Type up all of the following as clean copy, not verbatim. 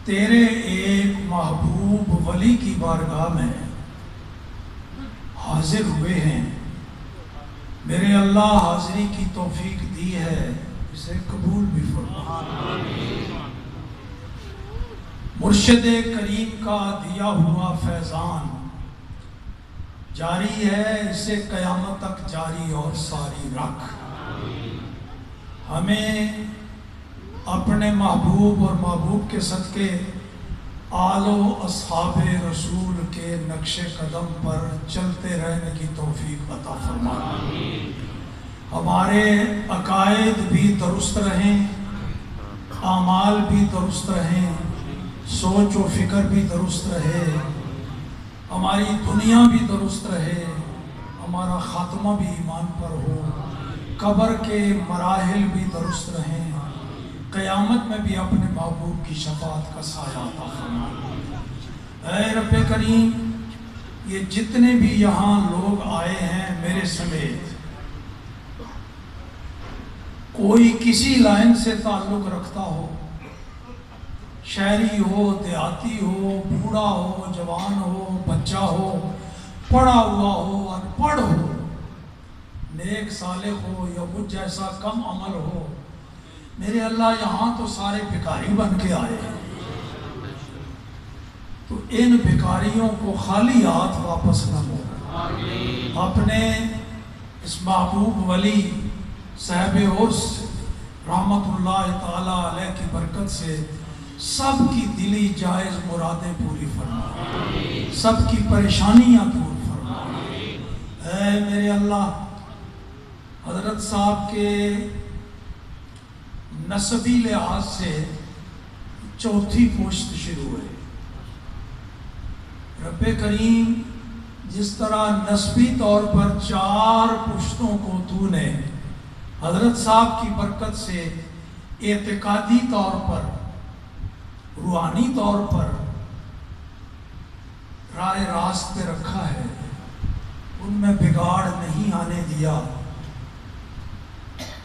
تیرے ایک محبوب ولی کی بارگاہ میں حاضر ہوئے ہیں، میرے اللہ حاضری کی توفیق دی ہے، اسے قبول بھی فرما۔ مرشد کریم کا دیا ہوا فیضان جاری ہے، اسے قیامت تک جاری اور ساری رکھ۔ ہمیں اپنے محبوب اور محبوب کے صدقے آل و اصحاب رسول کے نقش قدم پر چلتے رہنے کی توفیق عطا فرما۔ ہمارے عقائد بھی درست رہیں، اعمال بھی درست رہیں، سوچ و فکر بھی درست رہے، ہماری دنیا بھی درست رہے، ہمارا خاتمہ بھی ایمان پر ہو، قبر کے مراحل بھی درست رہیں، قیامت میں بھی اپنے محبوب کی شفاعت کا سایہ عطا فرما۔ اے رب کریم، یہ جتنے بھی یہاں لوگ آئے ہیں میرے سمیت، کوئی کسی لائن سے تعلق رکھتا ہو، شہری ہو، دیہاتی ہو، بوڑھا ہو، جوان ہو، بچہ ہو، پڑھا ہوا ہو، ان پڑھ ہو، نیک صالح ہو یا مجھ جیسا کم عمل ہو، میرے اللہ یہاں تو سارے بھکاری بن کے آئے ہیں، تو ان بھکاریوں کو خالی ہاتھ واپس نہ ہو۔ اپنے اس محبوب ولی صاحب عرس رحمت اللہ تعالیٰ علیہ کی برکت سے سب کی دلی جائز مرادیں پوری فرما، سب کی پریشانیاں دور فرما۔ اے میرے اللہ، حضرت صاحب کے نسبی لحاظ سے چوتھی پشت شروع ہے۔ رب کریم، جس طرح نسبی طور پر 4 پشتوں کو تو نے حضرت صاحب کی برکت سے اعتقادی طور پر، روحانی طور پر راہ راست پہ رکھا ہے، ان میں بگاڑ نہیں آنے دیا،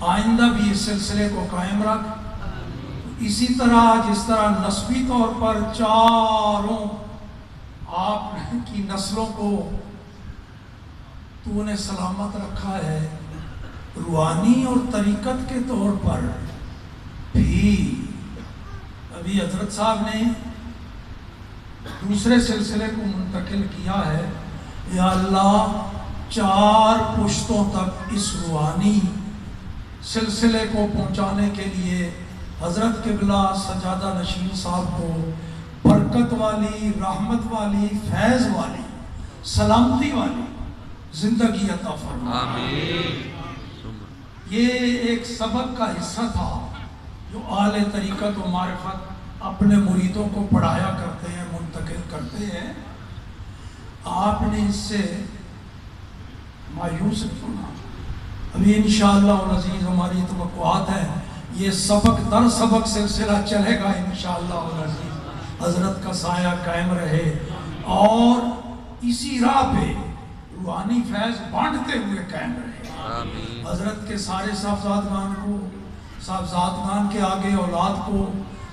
آئندہ بھی اس سلسلے کو قائم رکھ۔ اسی طرح جس طرح نسبی طور پر 4 آپ کی نسلوں کو تو نے سلامت رکھا ہے، روحانی اور طریقت کے طور پر بھی ابھی حضرت صاحب نے دوسرے سلسلے کو منتقل کیا ہے۔ یا اللہ، 4 پشتوں تک اس روحانی سلسلے کو پہنچانے کے لیے حضرت قبلہ سجادہ نشین صاحب کو برکت والی، رحمت والی، فیض والی، سلامتی والی زندگی عطا فرما۔ یہ ایک سبق کا حصہ تھا جو اہل طریقت و معرفت اپنے مریدوں کو پڑھایا کرتے ہیں، منتقل کرتے ہیں۔ آپ نے اس سے مایوس ہونا، ابھی انشاءاللہ العزیز ہماری توقعات ہیں، یہ سبق در سبق سلسلہ چلے گا انشاءاللہ العزیز، حضرت کا سایہ قائم رہے اور اسی راہ پہ روحانی فیض بانٹتے ہوئے قائم رہے۔ حضرت کے سارے صاحبزادگان کو، صاحبزادگان کے آگے اولاد کو،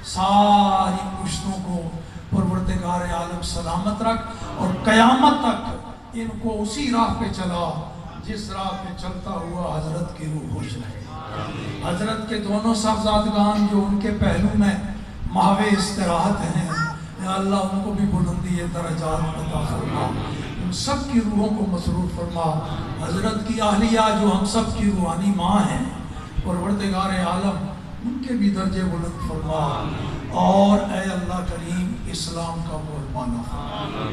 ساری پشتوں کو پروردگار عالم سلامت رکھ، اور قیامت تک ان کو اسی راہ پہ چلا جس راہ پہ چلتا ہوا حضرت کی روح خوش رہے۔ حضرت کے دونوں صاحبزادگان جو ان کے پہلو میں محو استراحت ہیں، یا اللہ ان کو بھی بلندی درجات عطا فرما، ان سب کی روحوں کو مسرور فرما۔ حضرت کی اہلیہ جو ہم سب کی روحانی ماں ہیں، پروردگار عالم ان کے بھی درجے بلند فرما، اور اے اللہ کریم اسلام کا بولبالا فرما،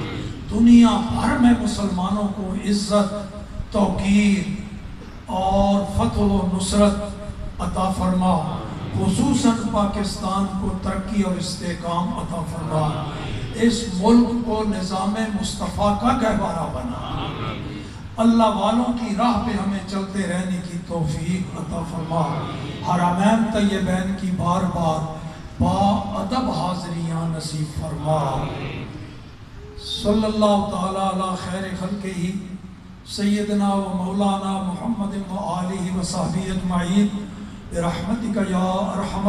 دنیا بھر میں مسلمانوں کو عزت، توقیر اور فتح و نصرت عطا فرما، خصوصاً پاکستان کو ترقی اور استحکام عطا فرما، اس ملک کو نظام مصطفیٰ کا گہوارہ بنا، اللہ والوں کی راہ پہ ہمیں چلتے رہنے کی توفیق عطا فرما، حرمین طیبین کی بار بار با ادب حاضریاں نصیب فرما۔ صلی اللہ تعالیٰ علی خیر خلقہ سیدنا و مولانا محمد و آلہ و صحبہ اجمعین برحمتک یا ارحم